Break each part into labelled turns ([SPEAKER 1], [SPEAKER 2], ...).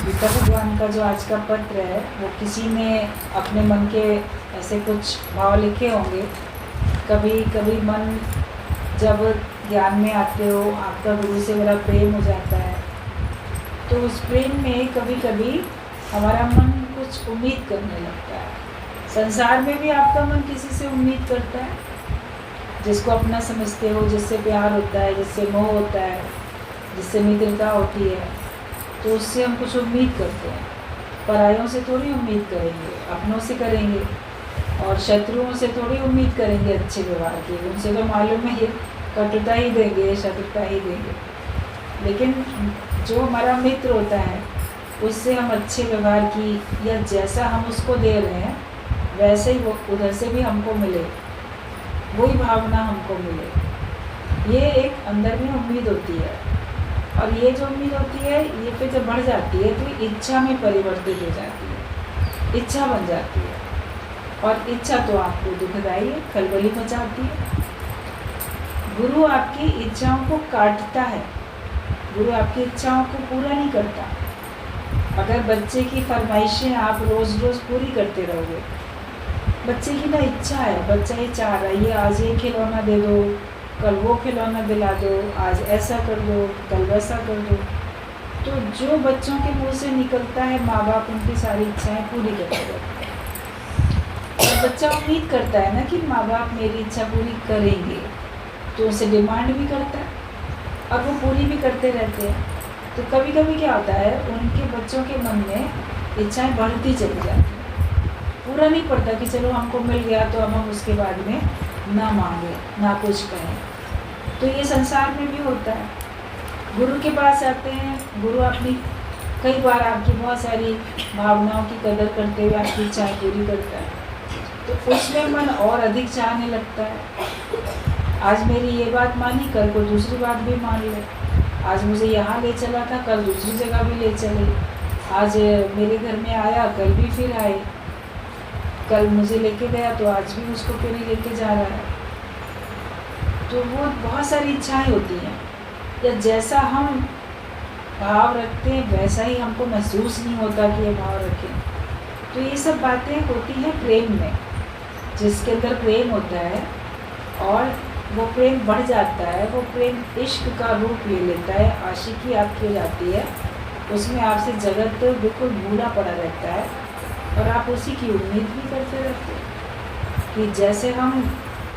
[SPEAKER 1] गीता भगवान का जो आज का पत्र है वो किसी ने अपने मन के ऐसे कुछ भाव लिखे होंगे। कभी कभी मन जब ज्ञान में आते हो, आपका गुरु से बड़ा प्रेम हो जाता है, तो उस प्रेम में कभी कभी हमारा मन कुछ उम्मीद करने लगता है। संसार में भी आपका मन किसी से उम्मीद करता है, जिसको अपना समझते हो, जिससे प्यार होता है, जिससे मोह होता है, जिससे मित्रता होती है, तो उससे हम कुछ उम्मीद करते हैं। परायों से थोड़ी उम्मीद करेंगे, अपनों से करेंगे। और शत्रुओं से थोड़ी उम्मीद करेंगे अच्छे व्यवहार की, उनसे तो मालूम है कटुता ही देंगे, शत्रुता ही देंगे। लेकिन जो हमारा मित्र होता है उससे हम अच्छे व्यवहार की, या जैसा हम उसको दे रहे हैं वैसे ही वो उधर से भी हमको मिले, वही भावना हमको मिले। ये एक अंदर में उम्मीद होती है। और ये जो उम्मीद होती है ये फिर जब बढ़ जाती है तो इच्छा में परिवर्तित हो जाती है, इच्छा बन जाती है। और इच्छा तो आपको दुखदाई है, खलबली मचाती है। गुरु आपकी इच्छाओं को काटता है, गुरु आपकी इच्छाओं को पूरा नहीं करता। अगर बच्चे की फरमाइशें आप रोज़ रोज़ पूरी करते रहोगे, बच्चे की ना इच्छा है, बच्चा ये चाह रहा है, ये आज ये खिलौना दे दो, कल वो खिलौना दिला दो, आज ऐसा कर दो, कल वैसा कर दो। तो जो बच्चों के मुंह से निकलता है माँ बाप उनकी सारी इच्छाएं पूरी करते रहते हैं। और बच्चा उम्मीद करता है ना कि माँ बाप मेरी इच्छा पूरी करेंगे, तो उनसे डिमांड भी करता है और वो पूरी भी करते रहते हैं। तो कभी कभी क्या होता है, उनके बच्चों के मन में इच्छाएं बढ़ती चली जाती हैं। पूरा नहीं पड़ता कि चलो हमको मिल गया तो अब हम उसके बाद में ना मांगे, ना कुछ कहें। तो ये संसार में भी होता है। गुरु के पास आते हैं, गुरु अपनी कई बार आपकी बहुत सारी भावनाओं की कदर करते हुए आपकी इच्छाएं पूरी करता है, तो उसमें मन और अधिक चाहने लगता है। आज मेरी ये बात मानी, कल को दूसरी बात भी मान ले। आज मुझे यहाँ ले चला था, कल दूसरी जगह भी ले चले। आज मेरे घर में आया, कल भी फिर आए। कल मुझे लेके गया तो आज भी उसको क्यों नहीं लेके जा रहा है। तो वो बहुत सारी इच्छाएं होती हैं, या जैसा हम भाव रखते हैं वैसा ही हमको महसूस नहीं होता कि ये भाव रखें। तो ये सब बातें होती हैं प्रेम में। जिसके अंदर प्रेम होता है और वो प्रेम बढ़ जाता है, वो प्रेम इश्क का रूप ले लेता है, आशिकी आपकी हो जाती है। उसमें आपसे जगत बिल्कुल भूला पड़ा रहता है और आप उसी की उम्मीद भी करते रहते हैं कि जैसे हम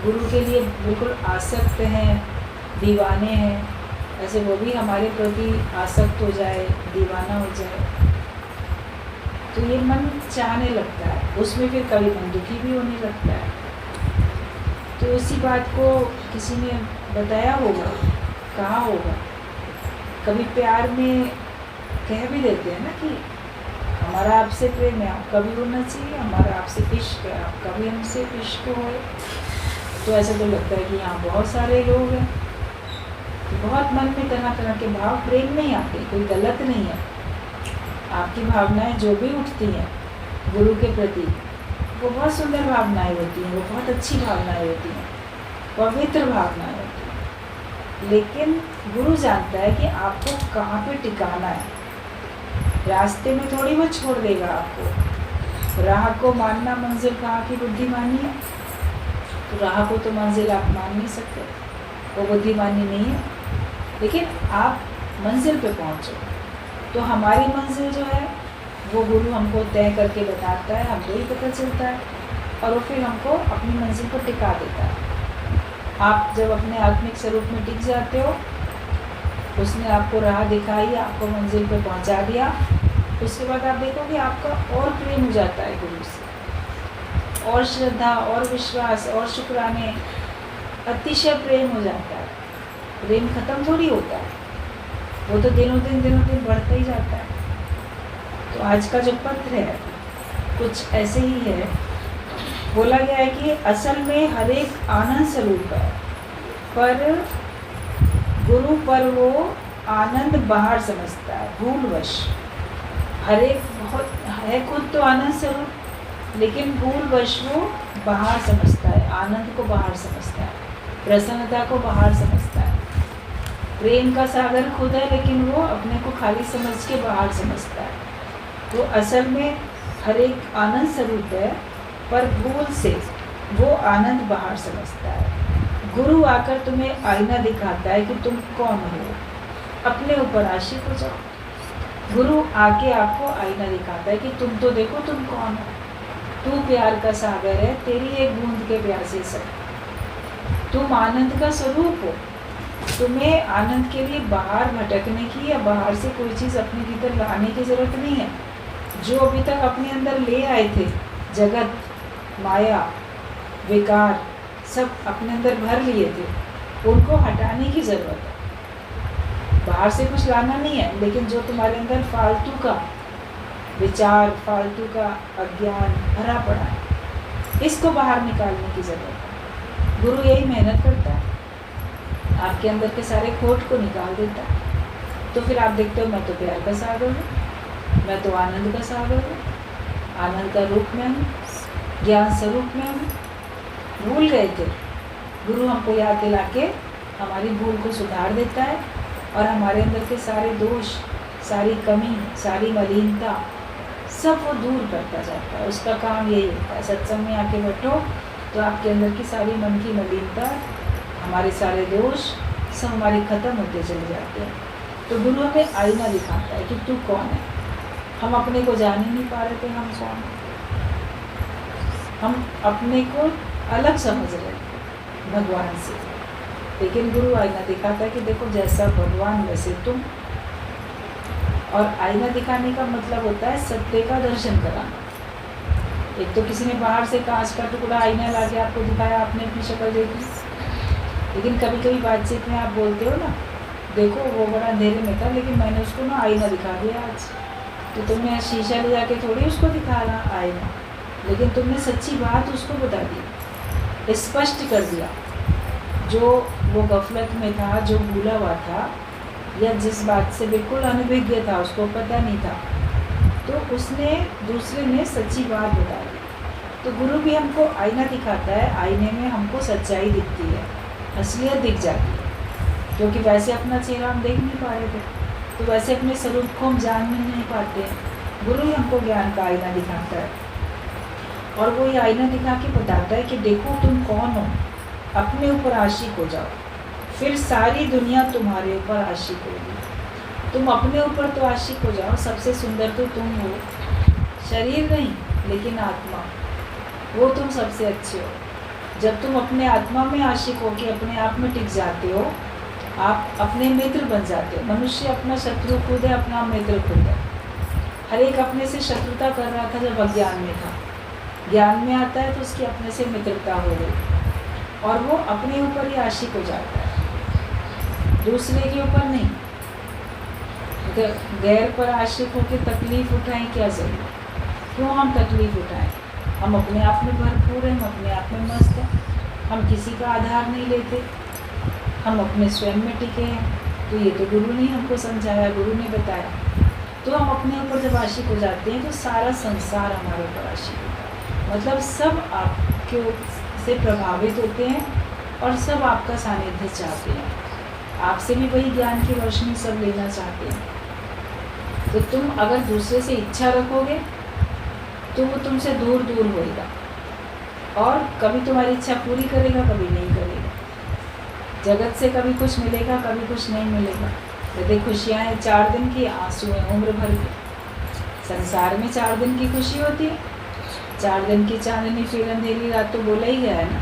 [SPEAKER 1] गुरु के लिए बिल्कुल आसक्त हैं, दीवाने हैं, ऐसे वो भी हमारे प्रति आसक्त हो जाए, दीवाना हो जाए। तो ये मन चाहने लगता है, उसमें फिर कभी मन दुखी भी होने लगता है। तो इसी बात को किसी ने बताया होगा, कहा होगा। कभी प्यार में कह भी देते हैं ना कि हमारा आपसे प्रेम है, आपका भी होना चाहिए, हमारा आपसे इश्क है, आपका भी हमसे इश्क हो। तो ऐसा तो लगता है कि यहाँ बहुत सारे लोग हैं। तो बहुत मन में तरह तरह के भाव प्रेम में ही आते हैं, कोई गलत नहीं है। आपकी भावनाएं जो भी उठती हैं गुरु के प्रति, वो बहुत सुंदर भावनाएं होती हैं, वो बहुत अच्छी भावनाएं होती हैं, पवित्र भावनाएं होती हैं। लेकिन गुरु जानता है कि आपको कहाँ पे टिकाना है। रास्ते में थोड़ी वो छोड़ देगा आपको। राह को मानना मंजिल कहाँ की बुद्धिमानी है। तो राह को तो मंजिल आप मान नहीं सकते, वो बुद्धिमानी नहीं है। लेकिन आप मंजिल पे पहुँचो तो हमारी मंजिल जो है वो गुरु हमको तय करके बताता है, हमको ही पता चलता है और वो फिर हमको अपनी मंजिल पर टिका देता है। आप जब अपने आत्मिक स्वरूप में टिक जाते हो, उसने आपको राह दिखाई, आपको मंजिल पे पहुंचा दिया, उसके बाद आप देखोगे आपका और प्रेम हो जाता है गुरु से, और श्रद्धा और विश्वास और शुक्राने, अतिशय प्रेम हो जाता है। प्रेम खत्म थोड़ी होता है, वो तो दिनों दिन बढ़ता ही जाता है। तो आज का जो पत्र है कुछ ऐसे ही है। बोला गया है कि असल में हर एक आनंद स्वरूप है, पर गुरु पर वो आनंद बाहर समझता है, भूलवश। हर एक बहुत है खुद तो आनंद स्वरूप, लेकिन भूलवश वो बाहर समझता है, आनंद को बाहर समझता है, प्रसन्नता को बाहर समझता है। प्रेम का सागर खुद है, लेकिन वो अपने को खाली समझ के बाहर समझता है। वो असल में हर एक आनंद स्वरूप है, पर भूल से वो आनंद बाहर समझता है। गुरु आकर तुम्हें आईना दिखाता है कि तुम कौन हो, अपने ऊपर आशिक हो जाओ। गुरु आके आपको आईना दिखाता है कि तुम तो देखो तुम कौन हो, तू प्यार का सागर है, तेरी एक बूंद के प्यार से सब, तुम आनंद का स्वरूप हो। तुम्हें आनंद के लिए बाहर भटकने की या बाहर से कोई चीज़ अपने भीतर लाने की ज़रूरत नहीं है। जो अभी तक अपने अंदर ले आए थे, जगत, माया, विकार, सब अपने अंदर भर लिए थे, उनको हटाने की ज़रूरत है। बाहर से कुछ लाना नहीं है, लेकिन जो तुम्हारे अंदर फालतू का विचार, फालतू का अज्ञान भरा पड़ा है, इसको बाहर निकालने की ज़रूरत है। गुरु यही मेहनत करता है, आपके अंदर के सारे खोट को निकाल देता है। तो फिर आप देखते हो मैं तो प्यार का सागर हूँ, मैं तो आनंद का सागर हूँ, आनंद का रूप में हूँ, ज्ञान स्वरूप में हूँ। भूल गए थे, गुरु हमको याद दिला के हमारी भूल को सुधार देता है और हमारे अंदर के सारे दोष, सारी कमी, सारी मलिनता सब वो दूर करता जाता है। उसका काम यही होता है। सत्संग में आके बैठो तो आपके अंदर की सारी मन की मलिनता, हमारे सारे दोष सब हमारे ख़त्म होते चले जाते हैं। तो गुरु हमें आईना दिखाता है कि तू कौन है। हम अपने को जान ही नहीं पा रहे थे हम कौन हैं। हम अपने को अलग समझ रहे थे भगवान से, लेकिन गुरु आईना दिखाता है कि देखो जैसा भगवान वैसे तुम। और आईना दिखाने का मतलब होता है सत्य का दर्शन कराना। एक तो किसी ने बाहर से कांच का टुकड़ा आईना ला के आपको दिखाया, आपने अपनी शक्ल देखी। लेकिन कभी कभी बातचीत में आप बोलते हो ना, देखो वो बड़ा अंधेरे में था लेकिन मैंने उसको ना आईना दिखा दिया आज। तो तुमने शीशा ले जाके थोड़ी उसको दिखाना आईना, लेकिन तुमने सच्ची बात उसको बता दी, स्पष्ट कर दिया। जो वो गफलत में था, जो भूला हुआ था, या जिस बात से बिल्कुल अनभिज्ञ था, उसको पता नहीं था, तो उसने दूसरे ने सच्ची बात बता दी। तो गुरु भी हमको आईना दिखाता है। आईने में हमको सच्चाई दिखती है, असलियत दिख जाती है, क्योंकि वैसे अपना चेहरा हम देख नहीं पा रहे थे, तो वैसे अपने स्वरूप को हम जान भी नहीं पाते हैं। गुरु ही हमको ज्ञान का आईना दिखाता है और वो ये आईना दिखा के बताता है कि देखो तुम कौन हो, अपने ऊपर आशिक हो जाओ, फिर सारी दुनिया तुम्हारे ऊपर आशिक होगी। तुम अपने ऊपर तो आशिक हो जाओ। सबसे सुंदर तो तुम हो, शरीर नहीं लेकिन आत्मा, वो तुम सबसे अच्छे हो। जब तुम अपने आत्मा में आशिक हो के अपने आप में टिक जाते हो, आप अपने मित्र बन जाते हो। मनुष्य अपना शत्रु खुद है, अपना मित्र खुद है। हर एक अपने से शत्रुता कर रहा था जब अज्ञान में था। ज्ञान में आता है तो उसकी अपने से मित्रता हो गई और वो अपने ऊपर ही आशिक हो जाता है, दूसरे के ऊपर नहीं। गैर पर आशिक होकर तकलीफ़ उठाएं क्या जरूरत? क्यों हम तकलीफ़ उठाएं? हम अपने आप में भरपूर हैं, हम अपने आप में मस्त हैं, हम किसी का आधार नहीं लेते, हम अपने स्वयं में टिके हैं। तो ये तो गुरु ने हमको समझाया, गुरु ने बताया। तो हम अपने ऊपर जब आशिक हो जाते हैं तो सारा संसार हमारे ऊपर आशिक होता है। मतलब सब आपके से प्रभावित होते हैं और सब आपका सानिध्य चाहते हैं, आपसे भी वही ज्ञान की रोशनी सब लेना चाहते हैं। तो तुम अगर दूसरे से इच्छा रखोगे तो वो तुमसे दूर दूर होएगा और कभी तुम्हारी इच्छा पूरी करेगा, कभी नहीं करेगा। जगत से कभी कुछ मिलेगा, कभी कुछ नहीं मिलेगा। यदि खुशियाँ हैं 4 दिन की, आंसू हैं उम्र भर के। संसार में 4 दिन की खुशी होती है, 4 दिन की चांदनी फिर अंधेरी रात, तो बोला ही गया है ना।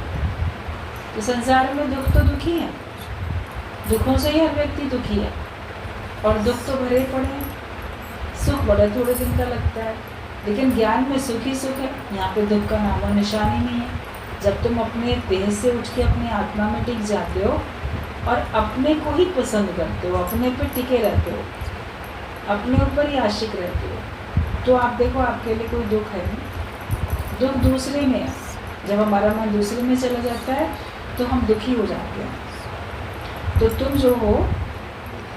[SPEAKER 1] तो संसार में दुख तो दुखी है, दुखों से ही हर व्यक्ति दुखी है और दुख तो भरे पड़े हैं। सुख बड़ा थोड़े दिन का लगता है, लेकिन ज्ञान में सुख ही सुख है। यहाँ पे दुख का नामो निशान ही नहीं है। जब तुम अपने देह से उठ के अपनी आत्मा में टिक जाते हो और अपने को ही पसंद करते हो, अपने पे टिके रहते हो, अपने ऊपर ही आशिक रहते हो, तो आप देखो आपके लिए कोई दुख है नहीं। दुख दूसरे में है। जब हमारा मन दूसरे में चला जाता है तो हम दुखी हो जाते हैं। तो तुम जो हो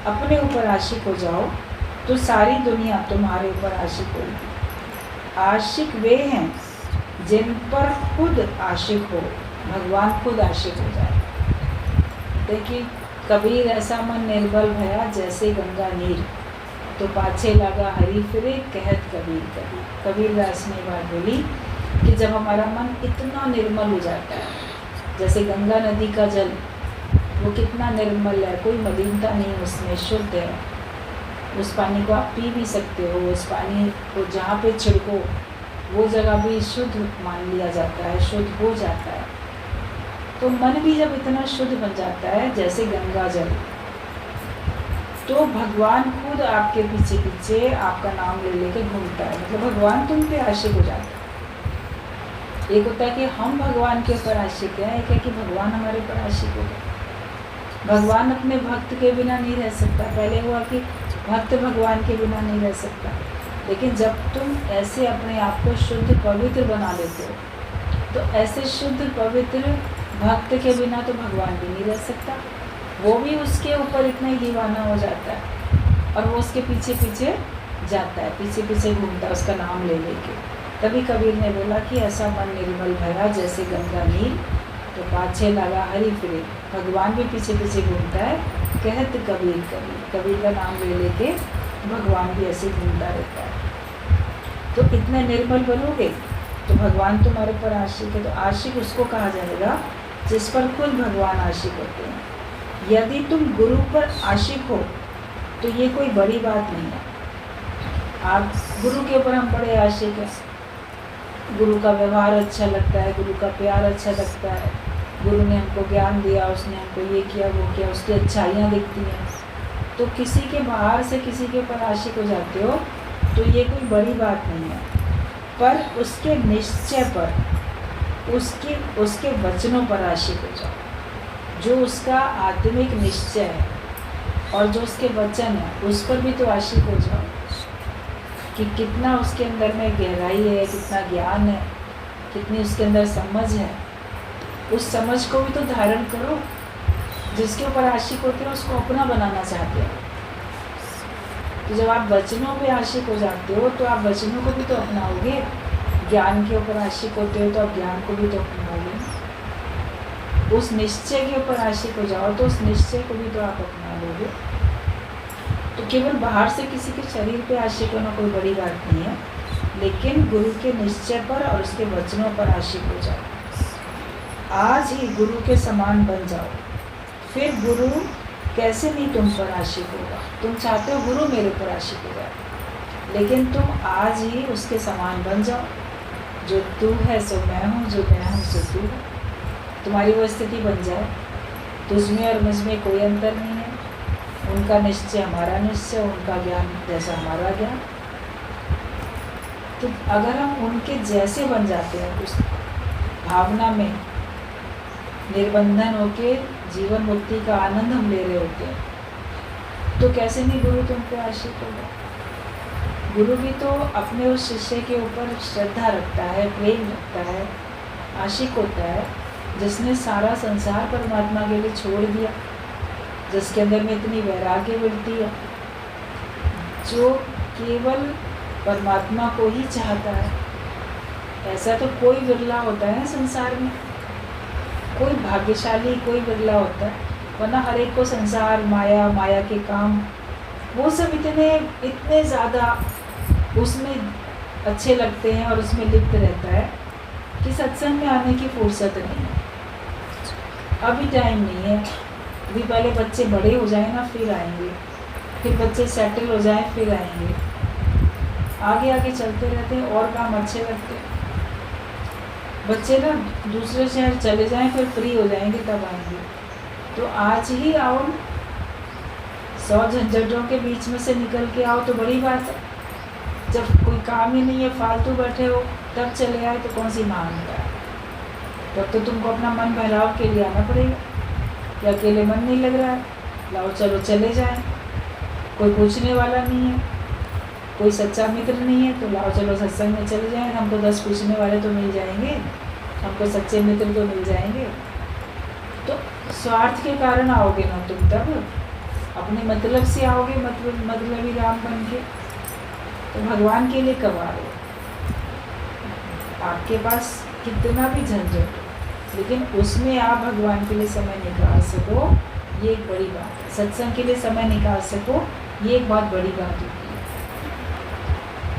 [SPEAKER 1] अपने ऊपर आशिक हो जाओ तो सारी दुनिया तुम्हारे ऊपर आशिक होगी। आशिक वे हैं जिन पर खुद आशिक हो, भगवान खुद आशिक हो जाए। देखिए कबीर ऐसा मन निर्बल भया जैसे गंगा नीर, तो पाछे लगा हरी फिरे कहत कबीर कबीर। कबीरदास ने बात बोली कि जब हमारा मन इतना निर्मल हो जाता है, जैसे गंगा नदी का जल, वो कितना निर्मल है, कोई मलिनता नहीं उसमें, शुद्ध है। उस पानी को आप पी भी सकते हो, उस पानी को जहाँ पे छिड़को वो जगह भी शुद्ध मान लिया जाता है, शुद्ध हो जाता है। तो मन भी जब इतना शुद्ध बन जाता है जैसे गंगा जल, तो भगवान खुद आपके पीछे पीछे आपका नाम ले लेके घूमता है। मतलब भगवान तुम पे आशिक हो जाता है। एक होता है कि हम भगवान के ऊपर आशिक हैं, एक है कि भगवान हमारे ऊपर आशिक हो गए। भगवान अपने भक्त के बिना नहीं रह सकता। पहले हुआ कि भक्त भगवान के बिना नहीं रह सकता, लेकिन जब तुम ऐसे अपने आप को शुद्ध पवित्र बना लेते हो, तो ऐसे शुद्ध पवित्र भक्त के बिना तो भगवान भी नहीं रह सकता। वो भी उसके ऊपर इतना ही दीवाना हो जाता है और वो उसके पीछे पीछे जाता है, पीछे पीछे घूमता है उसका नाम ले लेके। तभी कबीर ने बोला कि ऐसा मन निर्मल भया जैसे गंगा नील, तो पाछे लगा हरी फिरे। भगवान भी पीछे पीछे घूमता है, कहत कबीर कबीर। कबीर का नाम ले लेके भगवान भी ऐसे घूमता रहता है। तो इतने निर्मल बनोगे तो भगवान तुम्हारे पर आशिक है। तो आशिक उसको कहा जाएगा जिस पर खुद भगवान आशिक होते हैं। यदि तुम गुरु पर आशिक हो तो ये कोई बड़ी बात नहीं है। आप गुरु के ऊपर हम बड़े आशिक हैं, गुरु का व्यवहार अच्छा लगता है, गुरु का प्यार अच्छा लगता है, गुरु ने हमको ज्ञान दिया, उसने हमको ये किया वो किया, उसकी अच्छाइयाँ दिखती हैं। तो किसी के बाहर से किसी के ऊपर आशिक हो जाते हो तो ये कोई बड़ी बात नहीं है। पर उसके निश्चय पर, उसके वचनों पर आशिक हो जाओ। जो उसका आत्मिक निश्चय है और जो उसके वचन है उस पर भी तो आशिक हो जाओ कि कितना उसके अंदर में गहराई है, कितना ज्ञान है, कितनी उसके अंदर समझ है। उस समझ को भी तो धारण करो। जिसके ऊपर आशिक होते हैं उसको अपना बनाना चाहते हैं। तो जब आप वचनों पे आशिक हो जाते हो तो आप वचनों को भी तो अपनाओगे। ज्ञान के ऊपर आशिक होते हो तो आप ज्ञान को भी तो अपनाओगे। उस निश्चय के ऊपर आशिक हो जाओ तो उस निश्चय को भी तो आप अपना लोगे। तो केवल बाहर से किसी के शरीर पे आशिक होना कोई बड़ी बात नहीं है, लेकिन गुरु के निश्चय पर और उसके वचनों पर आशिक हो जाओ। आज ही गुरु के समान बन जाओ, फिर गुरु कैसे नहीं तुम पर आशिक होगा। तुम चाहते हो गुरु मेरे ऊपर आशिक हो जाए, लेकिन तुम आज ही उसके समान बन जाओ। जो तू है सो मैं हूँ, जो मैं हूँ सो तू है। तुम्हारी वो स्थिति बन जाए। तुझमें और मुझ में कोई अंतर नहीं है। उनका निश्चय हमारा निश्चय, उनका ज्ञान जैसा हमारा ज्ञान। तो अगर हम उनके जैसे बन जाते हैं, उस भावना में निर्बंधन होके जीवन मुक्ति का आनंद हम ले रहे होते हैं, तो कैसे नहीं गुरु तुम पे आशिक होगा। गुरु भी तो अपने उस शिष्य के ऊपर श्रद्धा रखता है, प्रेम रखता है, आशिक होता है, जिसने सारा संसार परमात्मा के लिए छोड़ दिया, जिसके अंदर में इतनी वैराग्य मिलती है, जो केवल परमात्मा को ही चाहता है। ऐसा तो कोई बिरला होता है संसार में, कोई भाग्यशाली कोई बिरला होता है, वरना हर एक को संसार, माया, माया के काम, वो सब इतने ज़्यादा उसमें अच्छे लगते हैं और उसमें लिप्त रहता है कि सत्संग में आने की फुर्सत नहीं है। अभी टाइम नहीं है, अभी पहले बच्चे बड़े हो जाए ना फिर आएंगे, फिर बच्चे सेटल हो जाए फिर आएंगे। आगे आगे चलते रहते हैं और काम अच्छे लगते हैं। बच्चे ना दूसरे शहर चले जाएं फिर फ्री हो जाएंगे तब आएंगे। तो आज ही आओ, 100 झंझटों के बीच में से निकल के आओ तो बड़ी बात है। जब कोई काम ही नहीं है, फालतू बैठे हो, तब चले आए तो कौन सी महानता है। तब तो तुमको अपना मन बहलाव के लिए आना पड़ेगा। या अकेले मन नहीं लग रहा है, लाओ चलो चले जाएं, कोई पूछने वाला नहीं है, कोई सच्चा मित्र नहीं है, तो लाओ चलो सत्संग में चले जाएं। हमको 10 पूछने वाले तो मिल जाएंगे, हमको सच्चे मित्र तो मिल जाएंगे। तो स्वार्थ के कारण आओगे ना तुम, तब अपने मतलब से आओगे, मतलबी राम बन के। तो भगवान के लिए कब आ रहे हो? आपके पास कितना भी झंझट, लेकिन उसमें आप भगवान के लिए समय निकाल सको, ये एक बड़ी बात है। सत्संग के लिए समय निकाल सको, ये एक बहुत बड़ी बात होती है।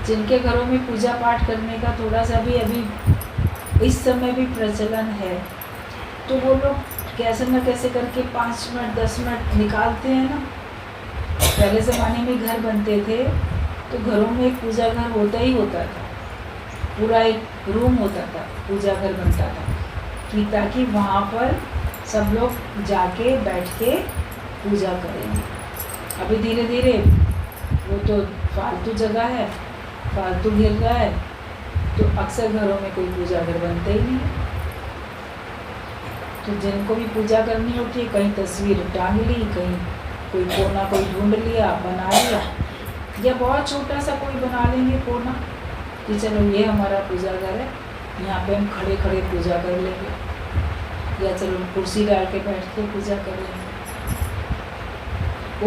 [SPEAKER 1] जिनके घरों में पूजा पाठ करने का थोड़ा सा भी अभी इस समय भी प्रचलन है, तो वो लोग कैसे न कैसे करके 5 मिनट 10 मिनट निकालते हैं ना। पहले ज़माने में घर बनते थे तो घरों में एक पूजा घर होता ही होता था, पूरा एक रूम होता था, पूजा घर बनता था कि ताकि वहाँ पर सब लोग जाके बैठ के पूजा करें। अभी धीरे धीरे वो तो फालतू जगह है, फालतू घिर रहा है, तो अक्सर घरों में कोई पूजा घर बनते ही नहीं है। तो जिनको भी पूजा करनी होती है, कहीं तस्वीर टांग ली, कहीं कोई कोना कोई ढूंढ लिया, बना लिया, या बहुत छोटा सा कोई बना लेंगे कोना कि चलो ये हमारा पूजा घर है, यहाँ पे हम खड़े खड़े पूजा कर लेंगे, या चलो कुर्सी डाल के बैठ के पूजा कर लेंगे।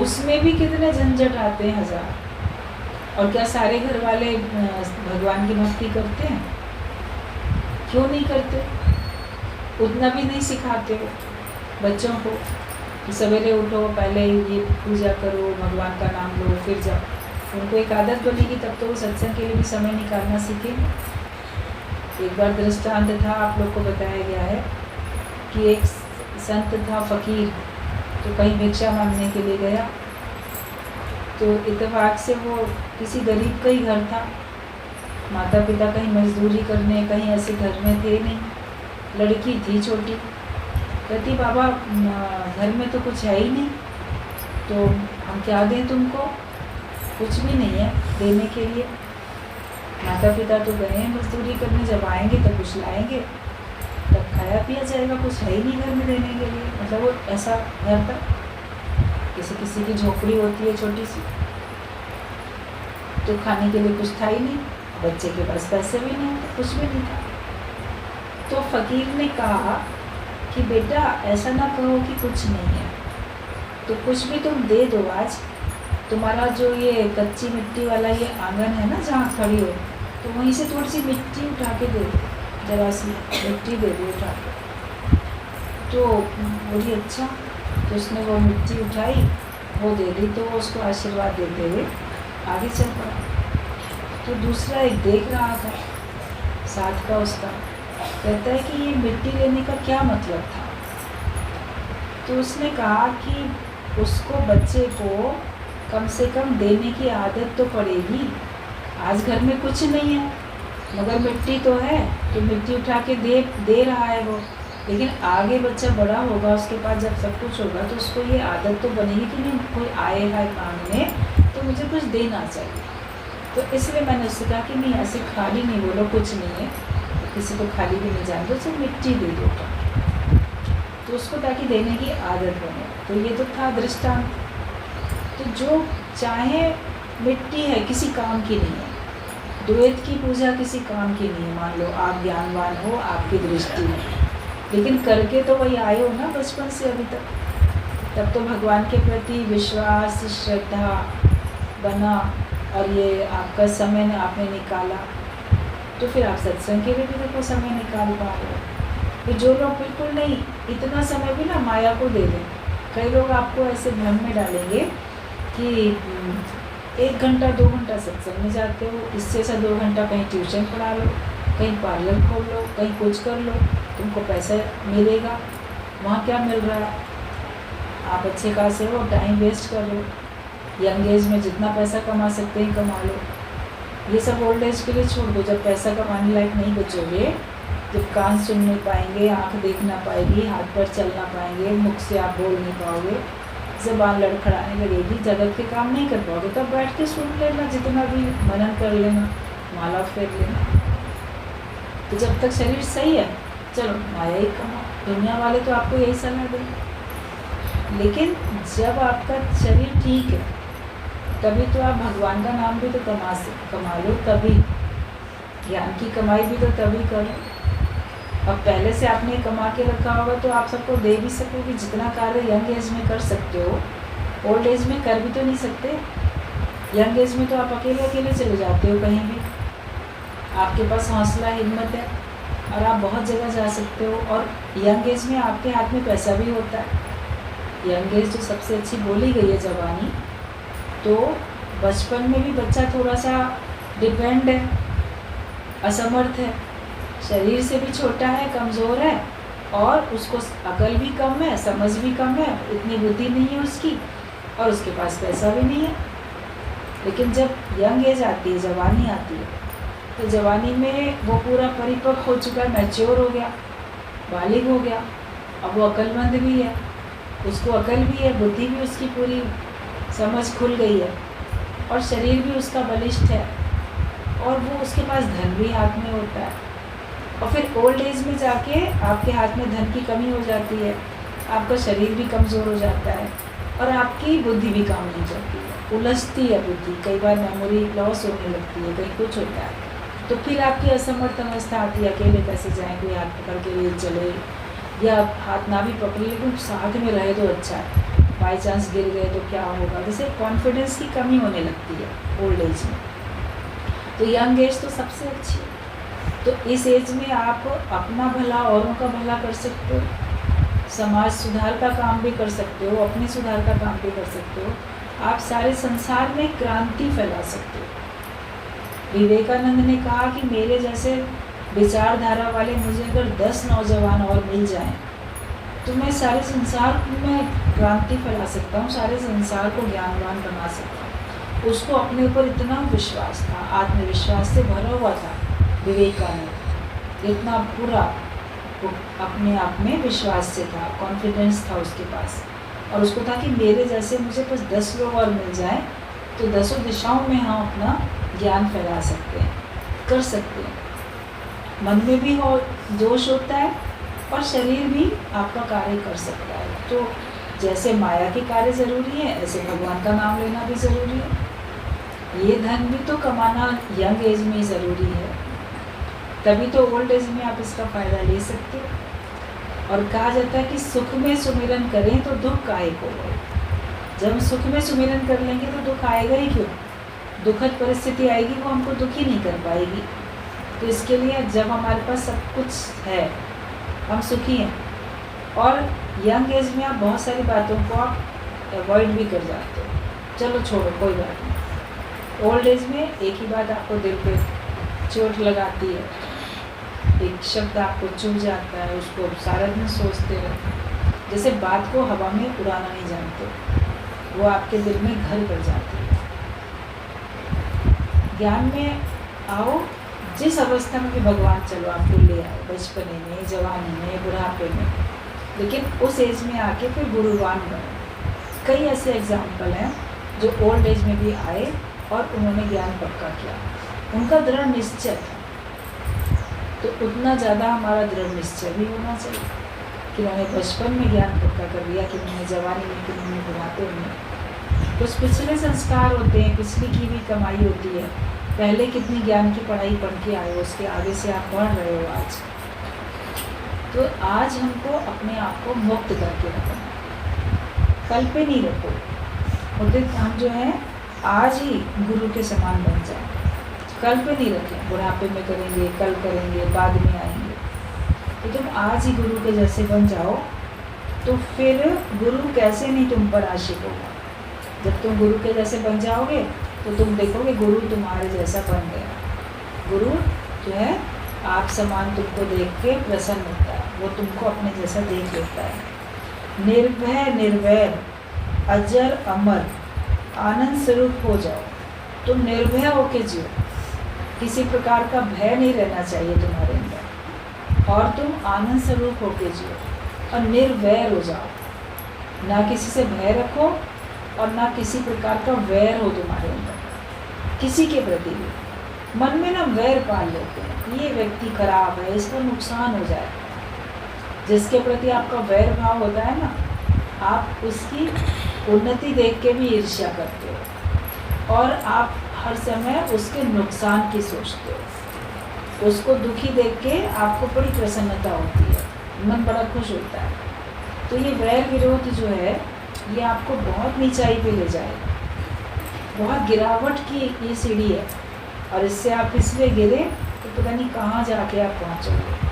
[SPEAKER 1] उसमें भी कितने झंझट आते हैं हजार। और क्या सारे घर वाले भगवान की भक्ति करते हैं? क्यों नहीं करते? उतना भी नहीं सिखाते हो बच्चों को कि सवेरे उठो, पहले ये पूजा करो, भगवान का नाम लो, फिर जाओ। उनको एक आदत बनेगी तब तो वो सत्संग के लिए भी समय निकालना सीखेंगे। एक बार दृष्टांत था, आप लोग को बताया गया है कि एक संत था फकीर, तो कहीं भिक्षा मांगने के लिए गया, तो इत्तेफाक से वो किसी गरीब का ही घर था। माता पिता कहीं मजदूरी करने, कहीं ऐसे घर में थे नहीं, लड़की थी छोटी। कहती बाबा घर में तो कुछ है ही नहीं, तो हम क्या दें तुमको? कुछ भी नहीं है देने के लिए। माता पिता तो गए हैं मजदूरी करने, जब आएंगे तब कुछ लाएंगे, तब खाया पिया जाएगा, कुछ है ही नहीं घर में देने के लिए। मतलब वो ऐसा घर था, किसी की झोपड़ी होती है छोटी सी, तो खाने के लिए कुछ था ही नहीं, बच्चे के पास पैसे भी नहीं थे, कुछ भी नहीं था। तो फकीर ने कहा कि बेटा ऐसा ना कहो कि कुछ नहीं है, तो कुछ भी तुम दे दो। आज तुम्हारा जो ये कच्ची मिट्टी वाला ये आंगन है ना जहाँ खड़ी हो, तो वहीं से थोड़ी सी मिट्टी उठा के दे दो, जरा सी मिट्टी दे दो उठा के। तो बोली अच्छा। तो उसने वो मिट्टी उठाई, वो दे दी, तो वो उसको आशीर्वाद देते हुए आगे चल पड़ा। तो दूसरा एक देख रहा था साथ का उसका, कहता है कि ये मिट्टी लेने का क्या मतलब था? तो उसने कहा कि उसको बच्चे को कम से कम देने की आदत तो पड़ेगी। आज घर में कुछ नहीं है मगर मिट्टी तो है, तो मिट्टी उठा के दे रहा है वो, लेकिन आगे बच्चा बड़ा होगा, उसके पास जब सब कुछ होगा तो उसको ये आदत तो बनेगी कि नहीं, कोई आए है मांगने तो मुझे कुछ देना चाहिए। तो इसलिए मैंने उससे कहा कि नहीं, ऐसे खाली नहीं बोलो, कुछ नहीं है, किसी को खाली भी नहीं जान दो, सिर्फ मिट्टी दे दो, तो उसको ताकि देने की आदत बने। तो ये तो था दृष्टांत। तो जो चाहे मिट्टी है, किसी काम की नहीं है, द्वैत की पूजा किसी काम की नहीं है। मान लो आप ज्ञानवान हो, आपकी दृष्टि में, लेकिन करके तो वही आए हो ना बचपन से अभी तक, तब तो भगवान के प्रति विश्वास श्रद्धा बना, और ये आपका समय आपने निकाला, तो फिर आप सत्संग के लिए भी देखो समय निकाल पा रहे हो। फिर जो लोग बिल्कुल नहीं, इतना समय भी ना माया को दे दें। कई लोग आपको ऐसे भ्रम में डालेंगे कि 1 घंटा 2 घंटा सत्संग में जाते हो, इससे ऐसा 2 घंटा कहीं ट्यूशन पढ़ा लो, कहीं पार्लर खोल लो, कहीं कुछ कर लो, तुमको पैसा मिलेगा। वहाँ क्या मिल रहा है? आप अच्छे खासे हो, टाइम वेस्ट कर रहे हो। यंग एज में जितना पैसा कमा सकते हैं कमा लो, ये सब ओल्ड एज के लिए छोड़ दो। जब पैसा कमाने लायक नहीं बचोगे, जब कान सुन नहीं पाएंगे, आँख देख ना पाएगी, हाथ पर चल ना पाएंगे, मुख से आप बोल नहीं पाओगे, ज़बान लड़खड़ाने लगेगी, जगत के काम नहीं कर पाओगे, तब बैठ के सुन लेना, जितना भी मनन कर लेना, माला फेर लेना। तो जब तक शरीर सही है, चलो माया ही कमाओ। दुनिया वाले तो आपको यही सलाह दें, लेकिन जब आपका शरीर ठीक है, तभी तो आप भगवान का नाम भी तो कमा लो, तभी ज्ञान की कमाई भी तो तभी करो। अब पहले से आपने कमा के रखा होगा तो आप सबको दे भी सकोगे। जितना कार्य यंग एज में कर सकते हो, ओल्ड एज में कर भी तो नहीं सकते। यंग एज में तो आप अकेले अकेले चले जाते हो कहीं भी, आपके पास हौसला हिम्मत है और आप बहुत जगह जा सकते हो। और यंग एज में आपके हाथ में पैसा भी होता है। यंग एज जो सबसे अच्छी बोली गई है जवानी, तो बचपन में भी बच्चा थोड़ा सा डिपेंड है, असमर्थ है, शरीर से भी छोटा है, कमज़ोर है, और उसको अकल भी कम है, समझ भी कम है, इतनी बुद्धि नहीं है उसकी, और उसके पास पैसा भी नहीं है। लेकिन जब यंग एज आती है, जवानी आती है, तो जवानी में वो पूरा परिपक्व हो चुका है, मैच्योर हो गया, बालिग हो गया, अब वो अक्लमंद भी है, उसको अकल भी है, बुद्धि भी उसकी पूरी समझ खुल गई है, और शरीर भी उसका बलिष्ठ है, और वो उसके पास धन भी हाथ में होता है। और फिर ओल्ड एज में जाके आपके हाथ में धन की कमी हो जाती है, आपका शरीर भी कमज़ोर हो जाता है, और आपकी बुद्धि भी काम नहीं करती है, उलझती है बुद्धि, कई बार मेमोरी लॉस होने लगती है, कहीं कुछ होता है, तो फिर आपकी असमर्थ अवस्था आती है, अकेले कैसे जाएँ, कोई हाथ पकड़ के ले चले, या हाथ ना भी पकड़ लेकिन साथ में रहे तो अच्छा है, बाई चांस गिर गए तो क्या होगा, जैसे कॉन्फिडेंस की कमी होने लगती है ओल्ड एज में। तो यंग एज तो सबसे अच्छी है। तो इस एज में आप अपना भला, औरों का भला कर सकते हो, समाज सुधार का काम भी कर सकते हो, अपने सुधार का काम भी कर सकते हो, आप सारे संसार में क्रांति फैला सकते हो। विवेकानंद ने कहा कि मेरे जैसे विचारधारा वाले मुझे अगर 10 नौजवान और मिल जाएं तो मैं सारे संसार में क्रांति फैला सकता हूँ, सारे संसार को ज्ञानवान बना सकता हूँ। उसको अपने ऊपर इतना विश्वास था, आत्मविश्वास से भरा हुआ था विवेकानंद, इतना पूरा वो अपने आप में विश्वास से था, कॉन्फिडेंस था उसके पास, और उसको था कि मेरे जैसे मुझे बस 10 लोग और मिल जाएं तो 10 दिशाओं में हम अपना ज्ञान फैला सकते हैं, कर सकते हैं। मन में भी हो जोश होता है, और शरीर भी आपका कार्य कर सकता है। तो जैसे माया के कार्य ज़रूरी है, ऐसे भगवान का नाम लेना भी ज़रूरी है। ये धन भी तो कमाना यंग एज में ही ज़रूरी है, तभी तो ओल्ड एज में आप इसका फ़ायदा ले सकते हो। और कहा जाता है कि सुख में सुमिरन करें तो दुख काहे को हो। जब हम सुख में सुमिरन कर लेंगे तो दुख आएगा ही क्यों, दुखद परिस्थिति आएगी वो हमको दुखी नहीं कर पाएगी। तो इसके लिए जब हमारे पास सब कुछ है, हम सुखी हैं, और यंग एज में आप बहुत सारी बातों को आप अवॉइड भी कर जाते हो, चलो छोड़ो कोई बात नहीं। ओल्ड एज में एक ही बात आपको दिल पे चोट लगाती है, एक शब्द आपको चुभ जाता है, उसको सारा दिन सोचते रहते, जैसे बात को हवा में उड़ाना नहीं जानते, वो आपके दिल में घर कर जाती है। ज्ञान में आओ, जिस अवस्था में भी भगवान चलो आपको ले आए, बचपने में, जवानी में, बुढ़ापे में, लेकिन उस एज में आके फिर गुरुवान बने। कई ऐसे एग्जाम्पल हैं जो ओल्ड एज में भी आए और उन्होंने ज्ञान पक्का किया, उनका दृढ़ निश्चय था। तो उतना ज़्यादा हमारा दृढ़ निश्चय भी होना चाहिए कि उन्होंने बचपन में ज्ञान पक्का कर लिया, कि उन्होंने जवानी में, कि उन्होंने बुढ़ापे में। कुछ पिछले संस्कार होते हैं, पिछली की भी कमाई होती है, पहले कितनी ज्ञान की पढ़ाई पढ़ के आए हो, उसके आगे से आप पढ़ रहे हो आज। तो आज हमको अपने आप को मुक्त करके रखना, कल पे नहीं रखो। उदित हम जो है आज ही गुरु के समान बन जाए, कल पे नहीं रखें, बुढ़ापे में करेंगे, कल करेंगे, बाद में आएंगे। तो तुम आज ही गुरु के जैसे बन जाओ, तो फिर गुरु कैसे नहीं तुम पर आशिक होगा। जब तुम गुरु के जैसे बन जाओगे तो तुम देखोगे गुरु तुम्हारे जैसा बन गया। गुरु जो है आप समान तुमको देख के प्रसन्न होता है, वो तुमको अपने जैसा देख लेता है। निर्भय निर्वैर अजर अमर आनंद स्वरूप हो जाओ, तुम निर्भय होके जियो, किसी प्रकार का भय नहीं रहना चाहिए तुम्हारे अंदर, और तुम आनंद स्वरूप होके जियो, और निर्वैर हो जाओ, ना किसी से भय रखो और ना किसी प्रकार का वैर हो तुम्हारे अंदर किसी के प्रति भी। मन में ना वैर पाल लेते हैं, ये व्यक्ति खराब है, इसको नुकसान हो जाए। जिसके प्रति आपका वैर भाव होता है ना, आप उसकी उन्नति देख के भी ईर्ष्या करते हो, और आप हर समय उसके नुकसान की सोचते हो। उसको दुखी देख के आपको बड़ी प्रसन्नता होती है, मन बड़ा खुश होता है। तो ये वैर विरोध जो है, ये आपको बहुत नीचाई पे ले जाएगा, बहुत गिरावट की ये सीढ़ी है, और इससे आप फिसले गिरे तो पता नहीं कहाँ जाके आप पहुँचोगे।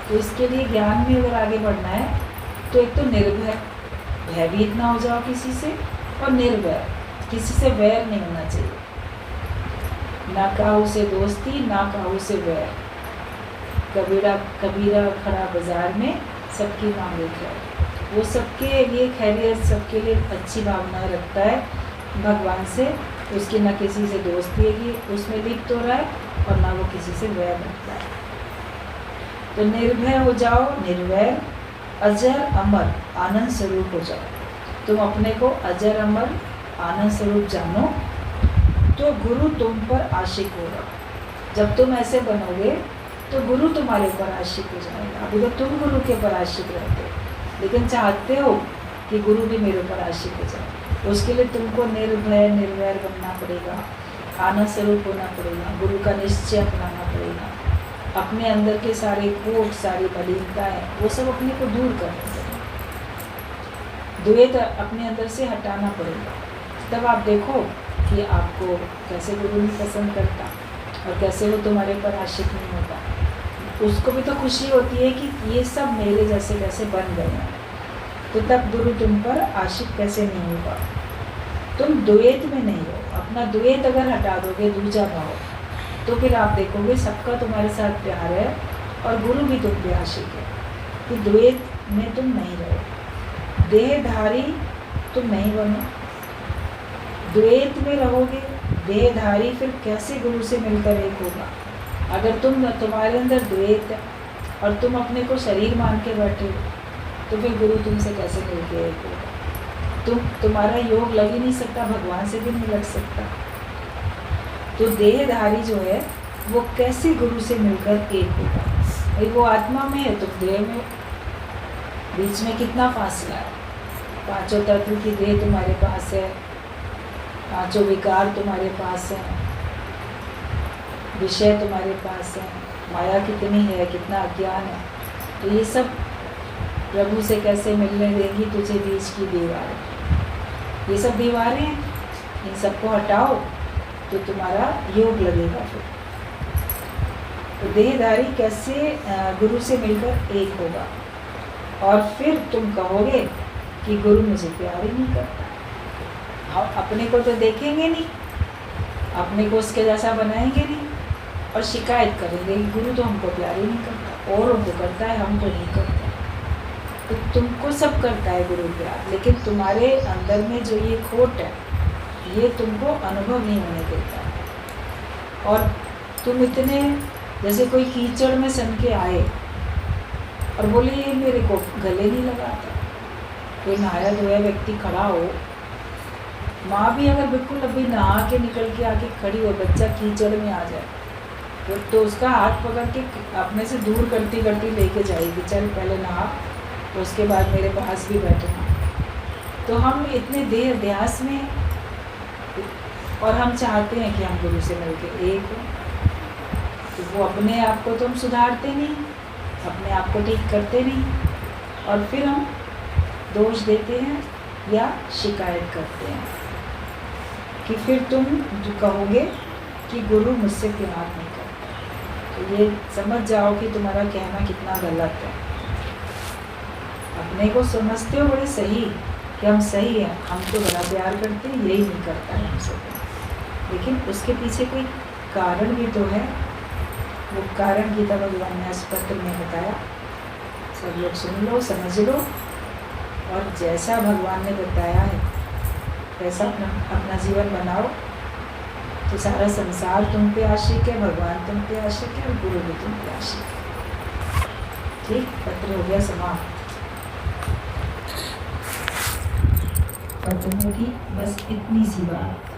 [SPEAKER 1] तो इसके लिए ज्ञान में अगर आगे बढ़ना है तो एक तो निर्भय, भयभीत ना हो जाओ किसी से, और निर्भय, किसी से वैर नहीं होना चाहिए। ना काहू से दोस्ती ना काहू से वैर, कबीरा कबीरा खड़ा बाजार में सबकी मांगे खैर। वो सबके लिए खैरियत, सबके लिए अच्छी भावनाएं रखता है भगवान से। उसकी ना किसी से दोस्ती है कि उसमें लिप्त हो रहा है और ना वो किसी से वैर रखता है। तो निर्भय हो जाओ, निर्वैर, अजर अमर आनंद स्वरूप हो जाओ। तुम अपने को अजर अमर आनंद स्वरूप जानो तो गुरु तुम पर आशिक होगा। जब तुम ऐसे बनोगे तो गुरु तुम्हारे ऊपर आशिक हो जाएगा। अभी तो तुम गुरु के ऊपर आशिक रहते हो, लेकिन चाहते हो कि गुरु भी मेरे ऊपर आशिक हो जाए। उसके लिए तुमको निर्भय निर्वैर बनना पड़ेगा, आनंद स्वरूप होना पड़ेगा, गुरु का निश्चय अपनाना पड़ेगा। अपने अंदर के सारे खोट, सारी मलिनताएं, वो सब अपने को दूर करने पड़ेगा, द्वैत अपने अंदर से हटाना पड़ेगा। तब आप देखो कि आपको कैसे गुरु नहीं पसंद करता और कैसे वो तुम्हारे पर आशिक नहीं होता। उसको भी तो खुशी होती है कि ये सब मेरे जैसे कैसे बन गए हैं। तो तब गुरु तुम पर आशिक कैसे नहीं होगा। तुम द्वैत में नहीं हो। अपना द्वैत अगर हटा दोगे, दूजा भाव, तो फिर आप देखोगे सबका तुम्हारे साथ प्यार है और गुरु भी तुम पे आशिक है। कि द्वैत में तुम नहीं रहो, देहधारी तुम नहीं बनो। द्वैत में रहोगे, देहधारी, फिर कैसे गुरु से मिलकर एक होगा। अगर तुम्हारे अंदर द्वैत है और तुम अपने को शरीर मान के बैठे हो, तो फिर गुरु तुमसे कैसे मिलके एक होगा। तुम्हारा योग लग ही नहीं सकता, भगवान से भी नहीं लग सकता। तो देहधारी जो है वो कैसे गुरु से मिलकर एक होगा। भाई वो आत्मा में है, तुम देह में, बीच में कितना फासला है। पांचों तत्व की देह तुम्हारे पास है, पांचों विकार तुम्हारे पास है, विषय तुम्हारे पास है, माया कितनी है, कितना अज्ञान है। तो ये सब प्रभु से कैसे मिलने देंगी तुझे बीच की दीवारें। ये सब दीवारें हैं, इन सबको हटाओ तो तुम्हारा योग लगेगा। फिर तो देहधारी कैसे गुरु से मिलकर एक होगा। और फिर तुम कहोगे कि गुरु मुझे प्यार ही नहीं करता। हम अपने को तो देखेंगे नहीं, अपने को उसके जैसा बनाएंगे नहीं और शिकायत करेंगे कि गुरु तो हमको प्यार ही नहीं करता, और उनको करता है, हम तो नहीं करते। तो तुमको सब करता है गुरु प्यार, लेकिन तुम्हारे अंदर में जो ये खोट है, ये तुमको अनुभव नहीं होने देता। और तुम इतने जैसे कोई कीचड़ में सन के आए और बोले ये मेरे को गले नहीं लगाता। कोई नहाया धोया व्यक्ति खड़ा हो, माँ भी अगर बिल्कुल अभी नहा के निकल के आके खड़ी हो, बच्चा कीचड़ में आ जाए तो उसका हाथ पकड़ के अपने से दूर करती करती लेके जाएगी, चल पहले नहा, तो उसके बाद मेरे पास भी बैठना। तो हम इतने देह अध्यास में, और हम चाहते हैं कि हम गुरु से मिलकर एक हो। तो वो अपने आप को तो हम सुधारते नहीं, अपने आप को ठीक करते नहीं, और फिर हम दोष देते हैं या शिकायत करते हैं कि फिर तुम जो कहोगे कि गुरु मुझसे प्यार नहीं करता। तो ये समझ जाओ कि तुम्हारा कहना कितना गलत है। अपने को समझते हो बड़े सही कि हम सही हैं, हम तो बड़ा प्यार करते हैं, यही नहीं करता है हमसे। लेकिन उसके पीछे कोई कारण भी तो है। वो कारण गीता भगवान ने स्पष्ट में बताया। सब लोग सुन लो, समझ लो, और जैसा भगवान ने बताया है वैसा अपना जीवन बनाओ। तो सारा संसार तुम पे आशिक है, भगवान तुम पे आशिक है और गुरु भी तुम पे आशिक है। ठीक, पत्र हो गया समाप्त। पत्र में भी बस इतनी सी बात।